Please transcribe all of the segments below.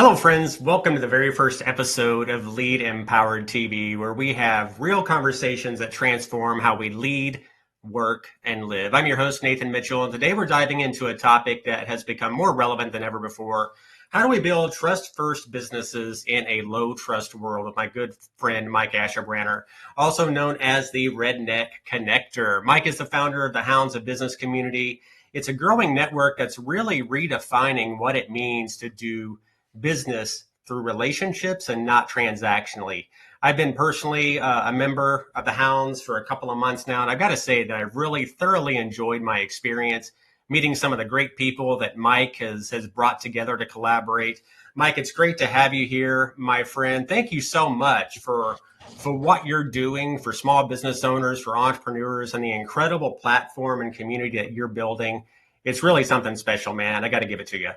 Hello, friends. Welcome to the very first episode of Lead Empowered TV, where we have real conversations that transform how we lead, work, and live. I'm your host, Nathan Mitchell, and today we're diving into a topic that has become more relevant than ever before. How do we build trust-first businesses in a low-trust world with my good friend, Mike Ashabraner, also known as the Redneck Connector. Mike is the founder of the Hounds of Business Community. It's a growing network that's really redefining what it means to do business through relationships and not transactionally. I've been personally a member of the Hounds for a couple of months now, and I've got to say that I've really thoroughly enjoyed my experience meeting some of the great people that Mike has brought together to collaborate. Mike, it's great to have you here, my friend. Thank you so much for what you're doing for small business owners, for entrepreneurs, and the incredible platform and community that you're building. It's really something special, man. I got to give it to you.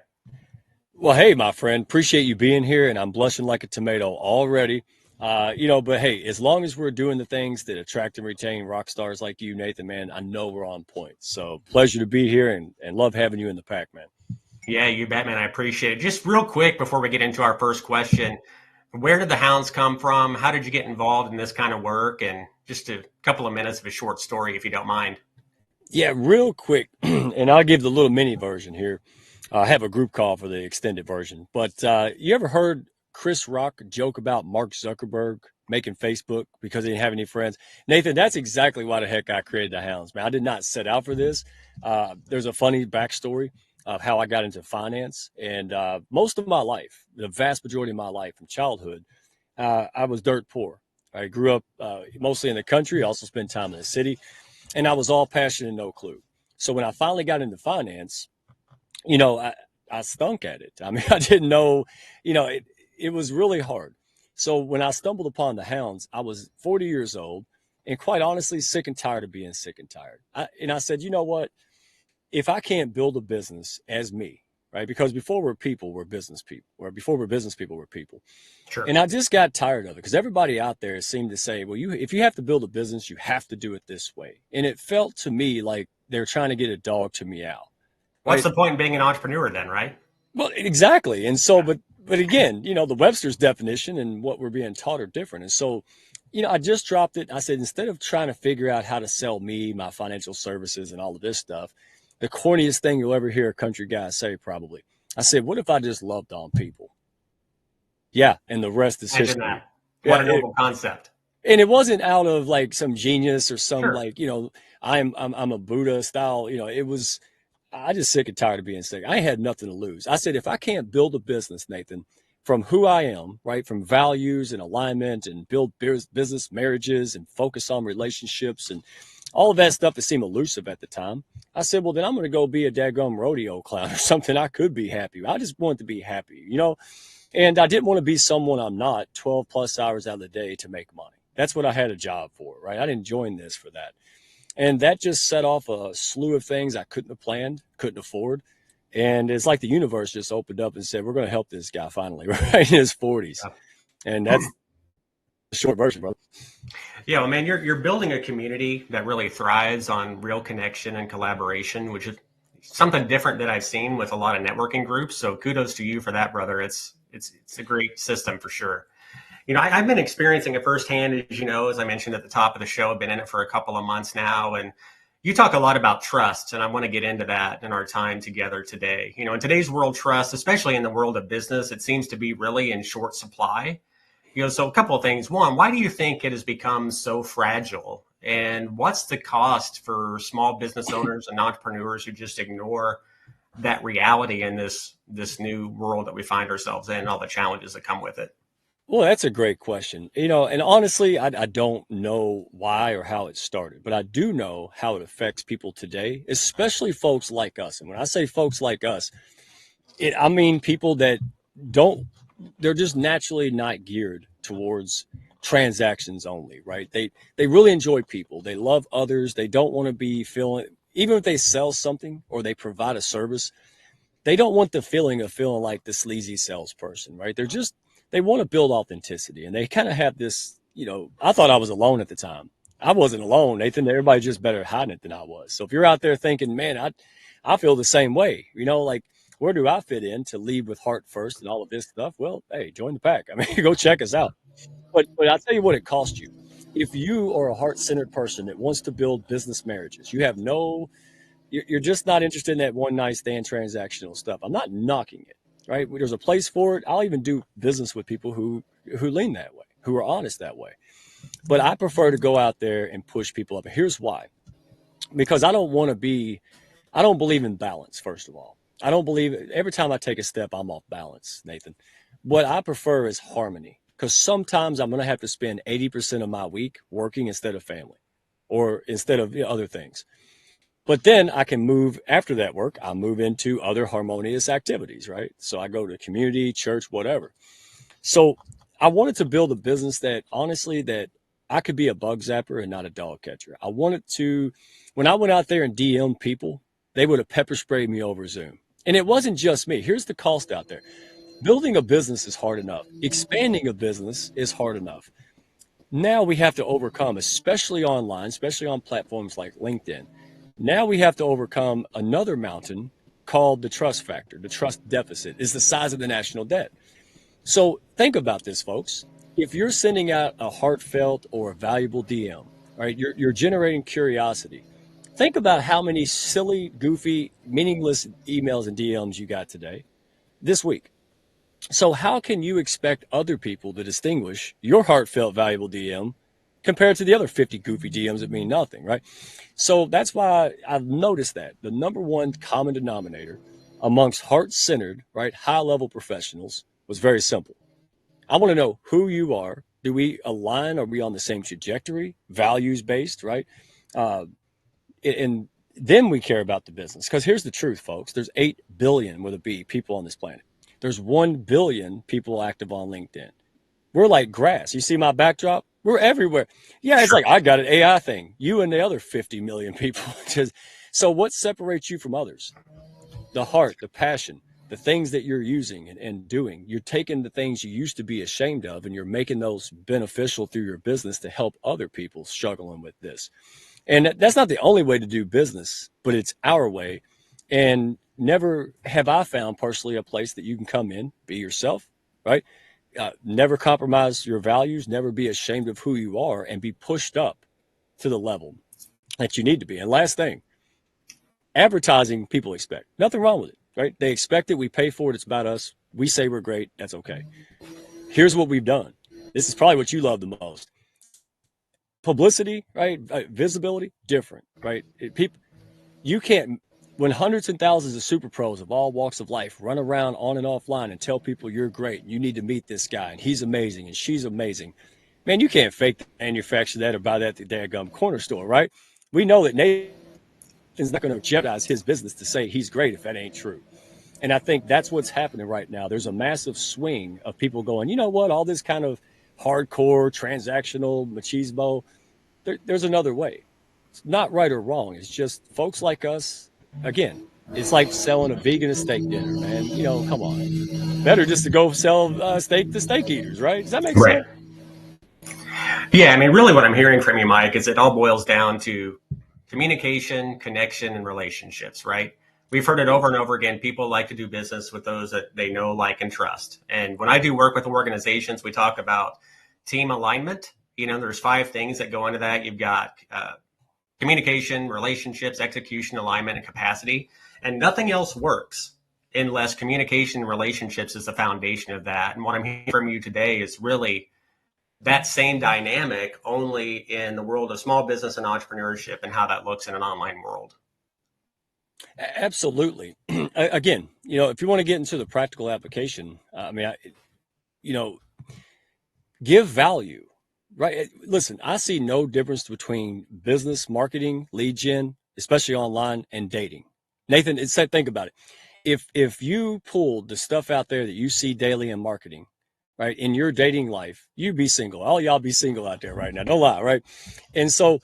Well, hey, my friend, appreciate you being here, and I'm blushing like a tomato already. But hey, as long as we're doing the things that attract and retain rock stars like you, Nathan, man, I know we're on point. So pleasure to be here and love having you in the pack, man. Yeah, you bet, man. I appreciate it. Just real quick before we get into our first question, where did the Hounds come from? How did you get involved in this kind of work? And just a couple of minutes of a short story, if you don't mind. Yeah, real quick, and I'll give the little mini version here. I have a group call for the extended version. But you ever heard Chris Rock joke about Mark Zuckerberg making Facebook because he didn't have any friends? Nathan, that's exactly why the heck I created the Hounds, man. I did not set out for this. There's a funny backstory of how I got into finance. And most of my life, the vast majority of my life from childhood, I was dirt poor. I grew up mostly in the country, also spent time in the city, and I was all passion and no clue. So when I finally got into finance, I stunk at it. I mean, I didn't know, it was really hard. So when I stumbled upon the Hounds, I was 40 years old and quite honestly, sick and tired of being sick and tired. I said, you know what? If I can't build a business as me, right? Because before we're people, we're business people, or before we're business people, we're people. Sure. And I just got tired of it because everybody out there seemed to say, well, if you have to build a business, you have to do it this way. And it felt to me like they're trying to get a dog to meow. What's Right? the point in being an entrepreneur then, right? Well, exactly. And so, Yeah. but again, the Webster's definition and what we're being taught are different. And so, I just dropped it. I said, instead of trying to figure out how to sell me, my financial services and all of this stuff, the corniest thing you'll ever hear a country guy say, probably, I said, what if I just loved on people? Yeah. And the rest is Imagine history. that. What Yeah. a noble concept. And it wasn't out of like some genius or some Sure. like, I'm a Buddha style, it was, I just sick and tired of being sick. I had nothing to lose. I said, if I can't build a business, Nathan, from who I am, right, from values and alignment and build business marriages and focus on relationships and all of that stuff that seemed elusive at the time, I said, well, then I'm going to go be a daggum rodeo clown or something I could be happy with. I just wanted to be happy, and I didn't want to be someone I'm not 12 plus hours out of the day to make money. That's what I had a job for, right? I didn't join this for that. And that just set off a slew of things I couldn't have planned, couldn't afford. And it's like the universe just opened up and said, we're going to help this guy finally, right, in his 40s. And that's the short version, brother. Yeah, well, man, you're building a community that really thrives on real connection and collaboration, which is something different that I've seen with a lot of networking groups. So kudos to you for that, brother. It's a great system for sure. I've been experiencing it firsthand, as I mentioned at the top of the show. I've been in it for a couple of months now, and you talk a lot about trust, and I want to get into that in our time together today. In today's world, trust, especially in the world of business, it seems to be really in short supply. So a couple of things. One, why do you think it has become so fragile? And what's the cost for small business owners and entrepreneurs who just ignore that reality in this new world that we find ourselves in and all the challenges that come with it? Well, that's a great question. And honestly, I don't know why or how it started, but I do know how it affects people today, especially folks like us. And when I say folks like us, I mean people that they're just naturally not geared towards transactions only, right? They really enjoy people. They love others. They don't want to be feeling, even if they sell something or they provide a service, they don't want the feeling of feeling like the sleazy salesperson, right? They want to build authenticity, and they kind of have this, I thought I was alone at the time. I wasn't alone, Nathan. Everybody's just better at hiding it than I was. So if you're out there thinking, man, I feel the same way, like Where do I fit in to lead with heart first and all of this stuff? Well, hey, join the pack. I mean, go check us out. But I'll tell you what it costs you. If you are a heart-centered person that wants to build business marriages, you have no, you're just not interested in that one night stand transactional stuff. I'm not knocking it, right? There's a place for it. I'll even do business with people who lean that way, who are honest that way. But I prefer to go out there and push people up. And here's why. Because I don't believe in balance, first of all. I don't believe every time I take a step, I'm off balance, Nathan. What I prefer is harmony because sometimes I'm going to have to spend 80% of my week working instead of family or instead of other things. But then I can move after that work, I move into other harmonious activities, right? So I go to community, church, whatever. So I wanted to build a business that honestly, that I could be a bug zapper and not a dog catcher. I wanted to, when I went out there and DM people, they would have pepper sprayed me over Zoom. And it wasn't just me. Here's the cost out there. Building a business is hard enough. Expanding a business is hard enough. Now we have to overcome, especially online, especially on platforms like LinkedIn. Now we have to overcome another mountain called the trust factor. The trust deficit is the size of the national debt. So think about this, folks. If you're sending out a heartfelt or a valuable DM, right, you're generating curiosity. Think about how many silly, goofy, meaningless emails and DMs you got today, this week. So how can you expect other people to distinguish your heartfelt, valuable DM compared to the other 50 goofy DMs that mean nothing, right? So that's why I've noticed that the number one common denominator amongst heart-centered, right, high-level professionals was very simple. I want to know who you are. Do we align? Are we on the same trajectory? Values based, right? Uh, and then we care about the business. Because here's the truth, folks. There's 8 billion with a B people on this planet. There's 1 billion people active on LinkedIn. We're like grass. You see my backdrop? We're everywhere. Yeah, it's like I got an AI thing. You and the other 50 million people. So what separates you from others? The heart, the passion, the things that you're using and doing. You're taking the things you used to be ashamed of and you're making those beneficial through your business to help other people struggling with this. And that's not the only way to do business, but it's our way. And never have I found personally a place that you can come in, be yourself, right? Never compromise your values, never be ashamed of who you are, and be pushed up to the level that you need to be. And last thing, advertising people expect. Nothing wrong with it, right? They expect it. We pay for it. It's about us. We say we're great. That's okay. Here's what we've done. This is probably what you love the most. Publicity, right? Visibility, different, right? People, you can't, when hundreds and thousands of super pros of all walks of life run around on and offline and tell people you're great, and you need to meet this guy, and he's amazing, and she's amazing. Man, you can't fake manufacture that or buy that at the daggum corner store, right? We know that Nathan's not going to jeopardize his business to say he's great if that ain't true. And I think that's what's happening right now. There's a massive swing of people going, you know what, all this kind of hardcore, transactional, machismo, there's another way. It's not right or wrong. It's just folks like us, again, it's like selling a vegan a steak dinner, man. Come on. Better just to go sell steak to steak eaters, right? Does that make Right. sense? Yeah, I mean, really what I'm hearing from you, Mike, is it all boils down to communication, connection, and relationships, right? We've heard it over and over again. People like to do business with those that they know, like, and trust. And when I do work with organizations, we talk about team alignment. There's 5 things that go into that. You've got communication, relationships, execution, alignment, and capacity. And nothing else works unless communication and relationships is the foundation of that. And what I'm hearing from you today is really that same dynamic, only in the world of small business and entrepreneurship and how that looks in an online world. Absolutely. Again, if you want to get into the practical application, give value, right? Listen, I see no difference between business marketing, lead gen, especially online, and dating. Nathan, think about it. If you pulled the stuff out there that you see daily in marketing, right, in your dating life, you be single. All y'all be single out there right now. Don't lie, right? And so,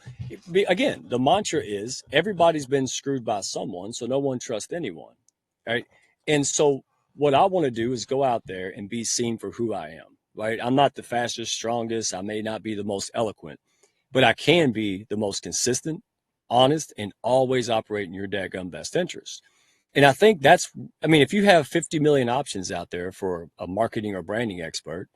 again, the mantra is everybody's been screwed by someone, so no one trusts anyone, right? And so, what I want to do is go out there and be seen for who I am, right? I'm not the fastest, strongest. I may not be the most eloquent, but I can be the most consistent, honest, and always operate in your daggum best interest. And I think that's, I mean, if you have 50 million options out there for a marketing or branding expert,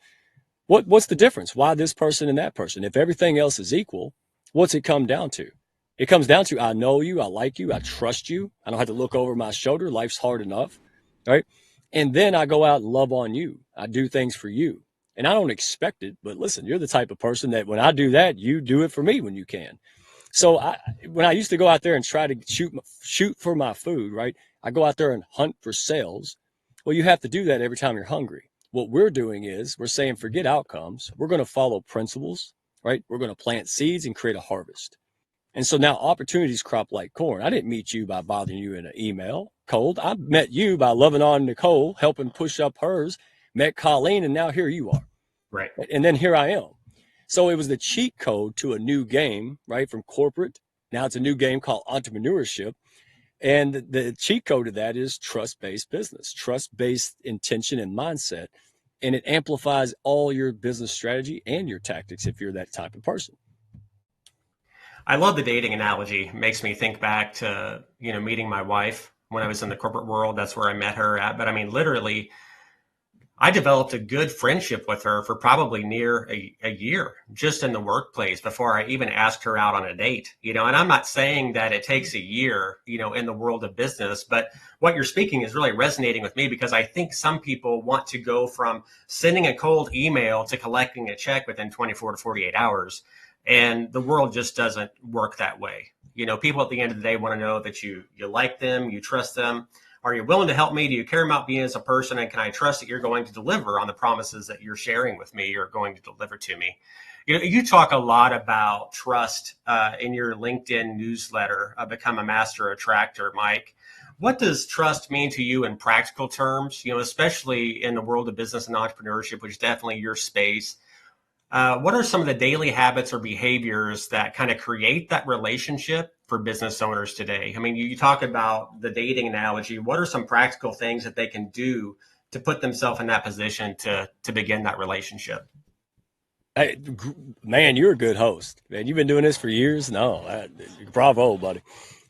what's the difference? Why this person and that person? If everything else is equal, what's it come down to? It comes down to I know you, I like you, I trust you. I don't have to look over my shoulder. Life's hard enough, right? And then I go out and love on you. I do things for you. And I don't expect it, but listen, you're the type of person that when I do that, you do it for me when you can. So when I used to go out there and try to shoot for my food, right? I go out there and hunt for sales. Well, you have to do that every time you're hungry. What we're doing is we're saying, forget outcomes. We're going to follow principles, right? We're going to plant seeds and create a harvest. And so now opportunities crop like corn. I didn't meet you by bothering you in an email cold. I met you by loving on Nicole, helping push up hers, met Colleen, and now here you are. Right. And then here I am. So it was the cheat code to a new game, right? From corporate. Now it's a new game called entrepreneurship. And the cheat code of that is trust-based business, trust-based intention and mindset. And it amplifies all your business strategy and your tactics if you're that type of person. I love the dating analogy. It makes me think back to, meeting my wife when I was in the corporate world. That's where I met her at. But I mean, literally, I developed a good friendship with her for probably near a year just in the workplace before I even asked her out on a date, and I'm not saying that it takes a year, in the world of business, but what you're speaking is really resonating with me because I think some people want to go from sending a cold email to collecting a check within 24 to 48 hours. And the world just doesn't work that way. People at the end of the day want to know that you like them, you trust them. Are you willing to help me? Do you care about me as a person? And can I trust that you're going to deliver on the promises that you're sharing with me or going to deliver to me? You talk a lot about trust in your LinkedIn newsletter, Become a Master Attractor, Mike. What does trust mean to you in practical terms, especially in the world of business and entrepreneurship, which is definitely your space? What are some of the daily habits or behaviors that kind of create that relationship for business owners today? I mean, you talk about the dating analogy. What are some practical things that they can do to put themselves in that position to begin that relationship? Hey, man, you're a good host. Man, you've been doing this for years. No, bravo, buddy.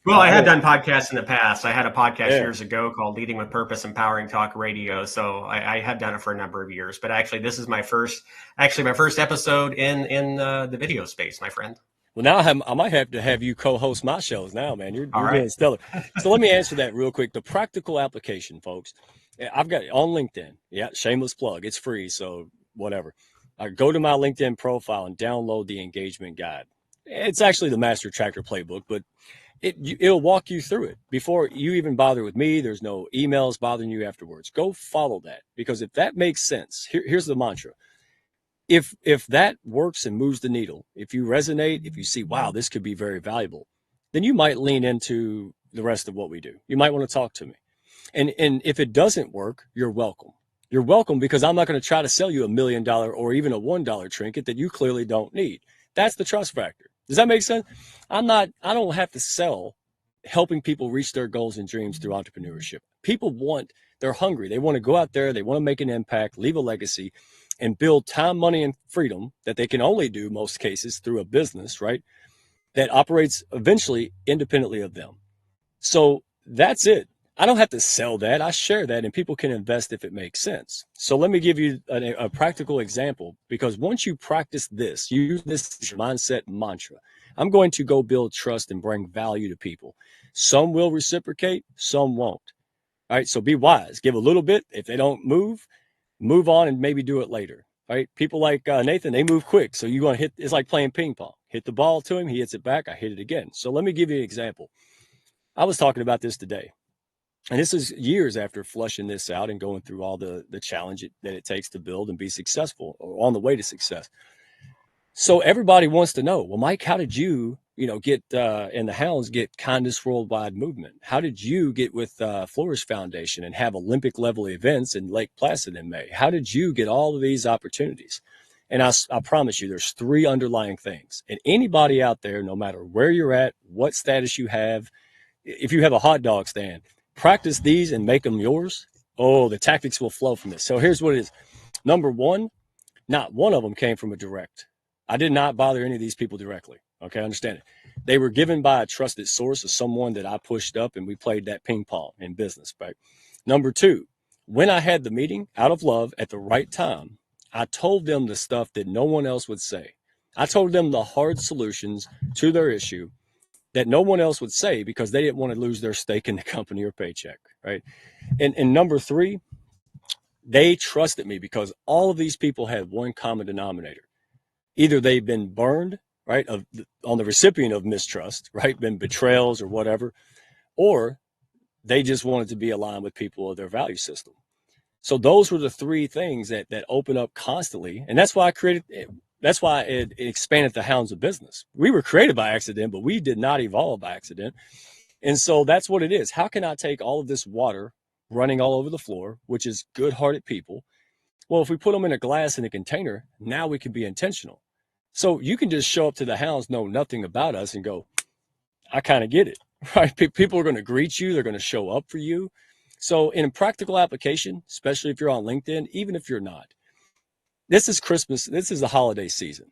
Well, I have done podcasts in the past. I had a podcast Yeah. years ago called Leading with Purpose, Empowering Talk Radio. So I have done it for a number of years. But actually, this is my first episode in the video space, my friend. Well, now I might have to have you co-host my shows now, man. You're All right. doing stellar. So let me answer that real quick. The practical application, folks. I've got it on LinkedIn. Yeah, shameless plug. It's free, so whatever. I go to my LinkedIn profile and download the engagement guide. It's actually the Master Attractor playbook, but it'll walk you through it before you even bother with me. There's no emails bothering you afterwards. Go follow that, because if that makes sense, here's the mantra. If that works and moves the needle, if you resonate, if you see, wow, this could be very valuable, then you might lean into the rest of what we do. You might want to talk to me. And if it doesn't work, you're welcome. You're welcome, because I'm not going to try to sell you $1 million or even a $1 trinket that you clearly don't need. That's the trust factor. Does that make sense? I don't have to sell helping people reach their goals and dreams through entrepreneurship. They're hungry. They want to go out there. They want to make an impact, leave a legacy, and build time, money, and freedom that they can only do most cases through a business, right? That operates eventually independently of them. So that's it. I don't have to sell that. I share that, and people can invest if it makes sense. So let me give you a practical example, because once you practice this, use this as your mindset mantra. I'm going to go build trust and bring value to people. Some will reciprocate, some won't. All right, so be wise. Give a little bit. If they don't move on and maybe do it later. Right? People like Nathan, they move quick. So you're going to hit, it's like playing ping pong. Hit the ball to him, he hits it back, I hit it again. So let me give you an example. I was talking about this today. And this is years after flushing this out and going through all the challenge that it takes to build and be successful, or on the way to success. So everybody wants to know, well, Mike, how did you, get and the Hounds get Kindness Worldwide movement? How did you get with Flourish Foundation and have Olympic level events in Lake Placid in May? How did you get all of these opportunities? And I promise you, there's 3 underlying things. And anybody out there, no matter where you're at, what status you have, if you have a hot dog stand, practice these and make them yours. Oh, the tactics will flow from this. So here's what it is. Number 1, not one of them came from a direct. I did not bother any of these people directly. Okay, understand it. They were given by a trusted source of someone that I pushed up, and we played that ping pong in business. Right. Number two, when I had the meeting out of love at the right time, I told them the stuff that no one else would say. I told them the hard solutions to their issue that no one else would say because they didn't want to lose their stake in the company or paycheck. Right. And number three, they trusted me because all of these people had one common denominator. Either they've been burned, right, on the recipient of mistrust, right, been betrayals or whatever, or they just wanted to be aligned with people of their value system. So those were the three things that open up constantly, and that's why I created. That's why it expanded the Hounds of Business. We were created by accident, but we did not evolve by accident. And so that's what it is. How can I take all of this water running all over the floor, which is good-hearted people? Well, if we put them in a glass in a container, now we can be intentional. So you can just show up to the Hounds, know nothing about us, and go, I kind of get it, right? People are going to greet you. They're going to show up for you. So in practical application, especially if you're on LinkedIn, even if you're not, this is Christmas. This is the holiday season.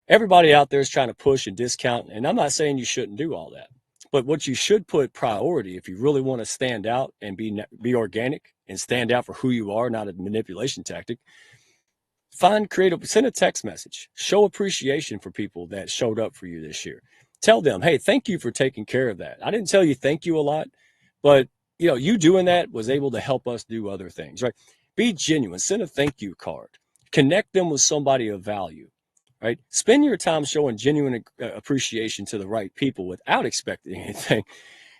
Everybody out there is trying to push and discount. And I'm not saying you shouldn't do all that. But what you should put priority, if you really want to stand out and be organic and stand out for who you are, not a manipulation tactic, send a text message, show appreciation for people that showed up for you this year. Tell them, hey, thank you for taking care of that. I didn't tell you thank you a lot, but you doing that was able to help us do other things, right? Be genuine, send a thank you card, connect them with somebody of value, right? Spend your time showing genuine appreciation to the right people without expecting anything.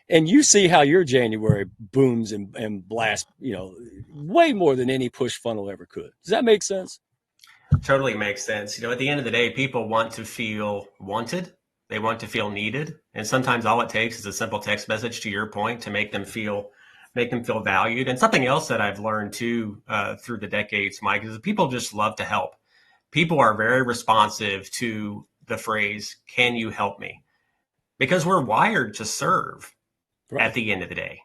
And you see how your January booms and blasts, way more than any push funnel ever could. Does that make sense? Totally makes sense. At the end of the day, people want to feel wanted. They want to feel needed. And sometimes all it takes is a simple text message, to your point, to make them feel valued. And something else that I've learned too, through the decades, Mike, is that people just love to help. People are very responsive to the phrase, can you help me? Because we're wired to serve Right. at the end of the day.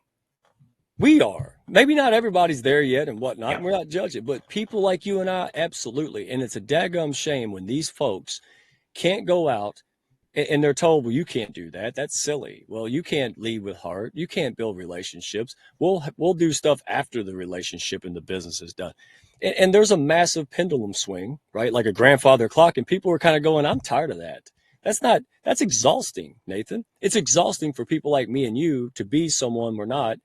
We are. Maybe not everybody's there yet and whatnot. Yeah. We're not judging, but people like you and I, absolutely. And it's a daggum shame when these folks can't go out and they're told, well, you can't do that. That's silly. Well, you can't lead with heart. You can't build relationships. We'll do stuff after the relationship and the business is done. And there's a massive pendulum swing, right? Like a grandfather clock. And people are kind of going, I'm tired of that. That's exhausting, Nathan. It's exhausting for people like me and you to be someone we're not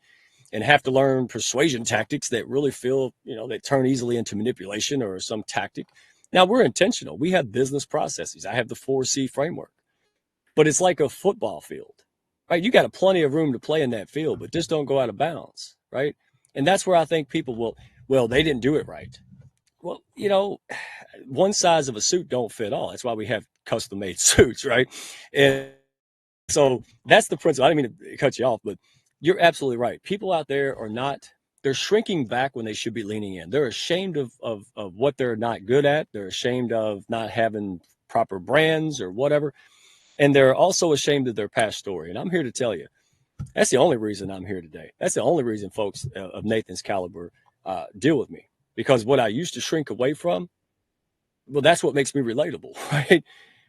and have to learn persuasion tactics that really feel, that turn easily into manipulation or some tactic. Now, we're intentional. We have business processes. I have the 4C framework, but it's like a football field, right? You got plenty of room to play in that field, but just don't go out of bounds, right? And that's where I think people well, they didn't do it right. Well, one size of a suit don't fit all. That's why we have custom made suits, right? And so that's the principle. I didn't mean to cut you off, but you're absolutely right. People out there they're shrinking back when they should be leaning in. They're ashamed of what they're not good at. They're ashamed of not having proper brands or whatever. And they're also ashamed of their past story. And I'm here to tell you, that's the only reason I'm here today. That's the only reason folks of Nathan's caliber deal with me. Because what I used to shrink away from, well, that's what makes me relatable, right?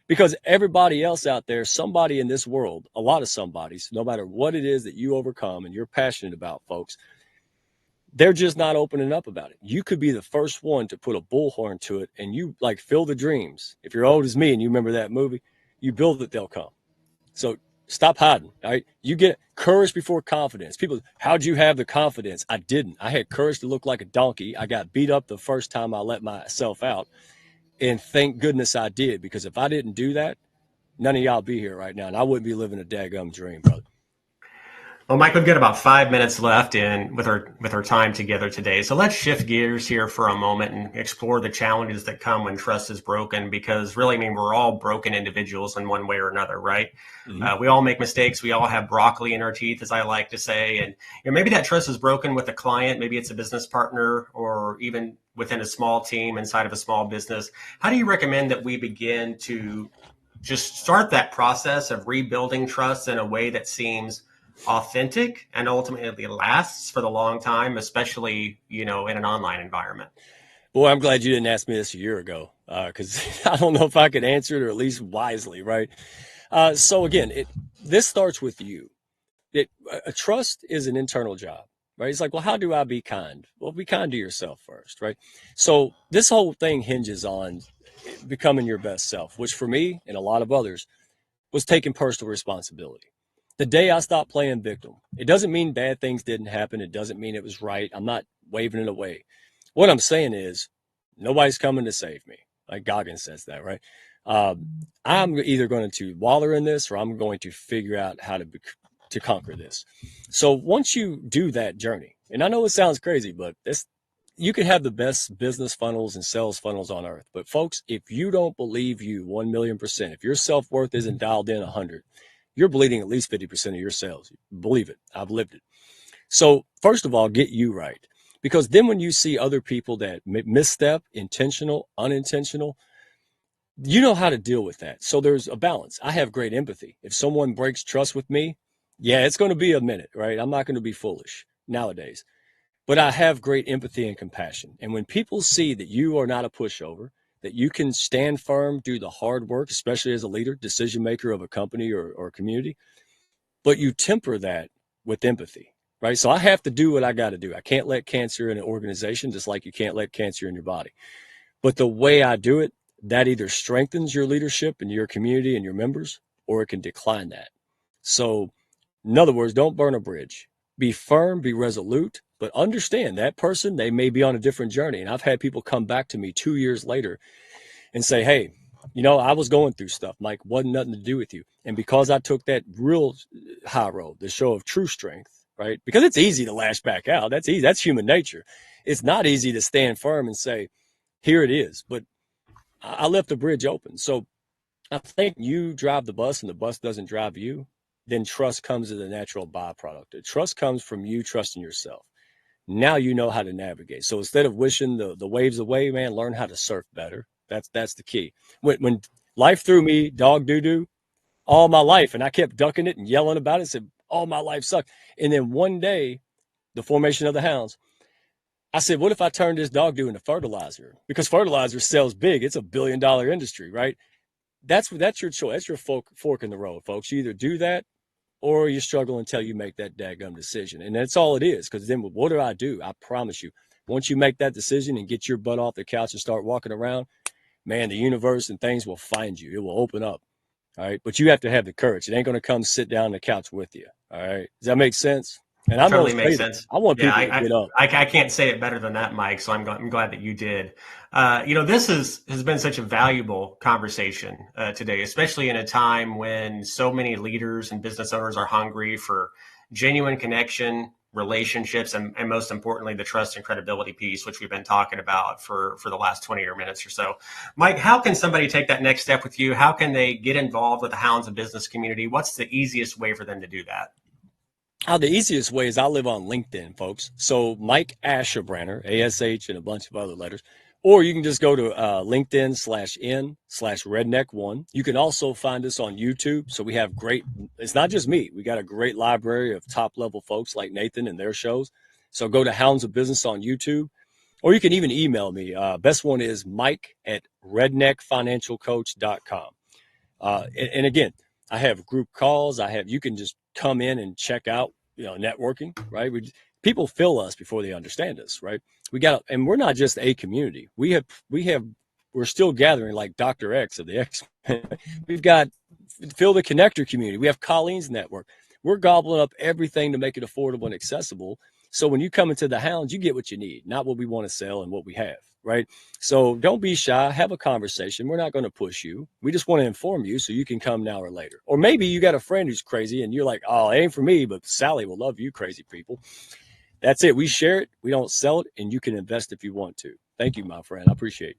Because everybody else out there, somebody in this world, a lot of somebodies, no matter what it is that you overcome and you're passionate about, folks, they're just not opening up about it. You could be the first one to put a bullhorn to it and you fill the dreams. If you're old as me and you remember that movie, you build it, they'll come. So stop hiding, all right? You get courage before confidence. People, how'd you have the confidence? I didn't. I had courage to look like a donkey. I got beat up the first time I let myself out. And thank goodness I did, because if I didn't do that, none of y'all be here right now. And I wouldn't be living a daggum dream, brother. Well, Mike, we've got about 5 minutes left in with our time together today. So let's shift gears here for a moment and explore the challenges that come when trust is broken, because really, we're all broken individuals in one way or another, right? Mm-hmm. We all make mistakes. We all have broccoli in our teeth, as I like to say. And maybe that trust is broken with a client. Maybe it's a business partner, or even within a small team inside of a small business. How do you recommend that we begin to just start that process of rebuilding trust in a way that seems authentic and ultimately lasts for the long time, especially, in an online environment? Boy, I'm glad you didn't ask me this a year ago, because I don't know if I could answer it, or at least wisely, right? So again, this starts with you. A trust is an internal job, right? It's like, well, how do I be kind? Well, be kind to yourself first, right? So this whole thing hinges on becoming your best self, which for me and a lot of others was taking personal responsibility. The day I stopped playing victim, it doesn't mean bad things didn't happen. It doesn't mean it was right. I'm not waving it away. What I'm saying is nobody's coming to save me. Like Goggins says that, right? I'm either going to wallow in this, or I'm going to figure out how to conquer this. So once you do that journey, and I know it sounds crazy, but you could have the best business funnels and sales funnels on earth. But folks, if you don't believe you 1,000,000%, if your self-worth isn't dialed in 100, you're bleeding at least 50% of your sales. Believe it. I've lived it. So first of all, get you right. Because then when you see other people that misstep, intentional, unintentional, you know how to deal with that. So there's a balance. I have great empathy. If someone breaks trust with me, yeah, it's going to be a minute, right? I'm not going to be foolish nowadays. But I have great empathy and compassion. And when people see that you are not a pushover, that you can stand firm, do the hard work, especially as a leader, decision maker of a company or community, but you temper that with empathy, right? So I have to do what I got to do. I can't let cancer in an organization, just like you can't let cancer in your body. But the way I do it, that either strengthens your leadership and your community and your members, or it can decline that. So, in other words, don't burn a bridge. Be firm, be resolute, but understand that person, they may be on a different journey. And I've had people come back to me 2 years later and say, hey, I was going through stuff. Mike, wasn't nothing to do with you. And because I took that real high road, the show of true strength, right? Because it's easy to lash back out. That's easy. That's human nature. It's not easy to stand firm and say, here it is. But I left the bridge open. So I think you drive the bus and the bus doesn't drive you, then trust comes as a natural byproduct. The trust comes from you trusting yourself. Now you know how to navigate. So instead of wishing the waves away, man, learn how to surf better. That's the key. When life threw me dog doo-doo all my life, and I kept ducking it and yelling about it, said all my life sucked. And then one day, the formation of the Hounds, I said, what if I turned this dog doo into fertilizer? Because fertilizer sells big. It's $1 billion industry, right? That's your choice. That's your fork in the road, folks. You either do that or you struggle until you make that daggum decision. And that's all it is. Because then what do? I promise you, once you make that decision and get your butt off the couch and start walking around, man, the universe and things will find you. It will open up. All right. But you have to have the courage. It ain't going to come sit down on the couch with you. All right. Does that make sense? And I'm Totally going to makes say that. sense. I want Yeah, people to get up. I can't say it better than that, Mike. So I'm glad that you did. This has been such a valuable conversation today, especially in a time when so many leaders and business owners are hungry for genuine connection, relationships, and most importantly, the trust and credibility piece, which we've been talking about for the last 20 minutes or so. Mike, how can somebody take that next step with you? How can they get involved with the Hounds of Business Community? What's the easiest way for them to do that? The easiest way is I live on LinkedIn, folks. So Mike Ashabraner, ASH, and a bunch of other letters. Or you can just go to LinkedIn/n/redneck1. You can also find us on YouTube. So we have it's not just me. We got a great library of top level folks like Nathan and their shows. So go to Hounds of Business on YouTube. Or you can even email me. Best one is mike@redneckfinancialcoach.com. And again, I have group calls. You can just come in and check out, networking, right? People feel us before they understand us, right? And we're not just a community. We're still gathering like Dr. X of the X. We've got Phil the Connector community. We have Colleen's network. We're gobbling up everything to make it affordable and accessible. So when you come into the Hounds, you get what you need, not what we want to sell and what we have, right? So don't be shy. Have a conversation. We're not going to push you. We just want to inform you so you can come now or later. Or maybe you got a friend who's crazy and you're like, oh, it ain't for me, but Sally will love you crazy people. That's it. We share it. We don't sell it, and you can invest if you want to. Thank you, my friend. I appreciate it.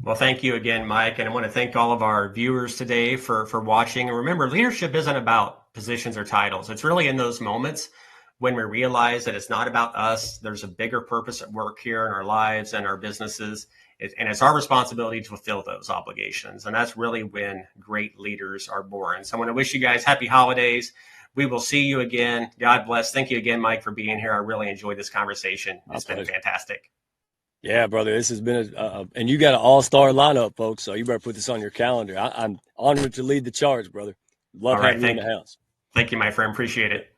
Well, thank you again, Mike. And I want to thank all of our viewers today for watching. And remember, leadership isn't about positions or titles. It's really in those moments when we realize that it's not about us. There's a bigger purpose at work here in our lives and our businesses. And it's our responsibility to fulfill those obligations. And that's really when great leaders are born. So I want to wish you guys happy holidays. We will see you again. God bless. Thank you again, Mike, for being here. I really enjoyed this conversation. It's been fantastic. Yeah, brother, this has been and you got an all-star lineup, folks. So you better put this on your calendar. I'm honored to lead the charge, brother. All Love right. having you in the house. Thank you, my friend. Appreciate it.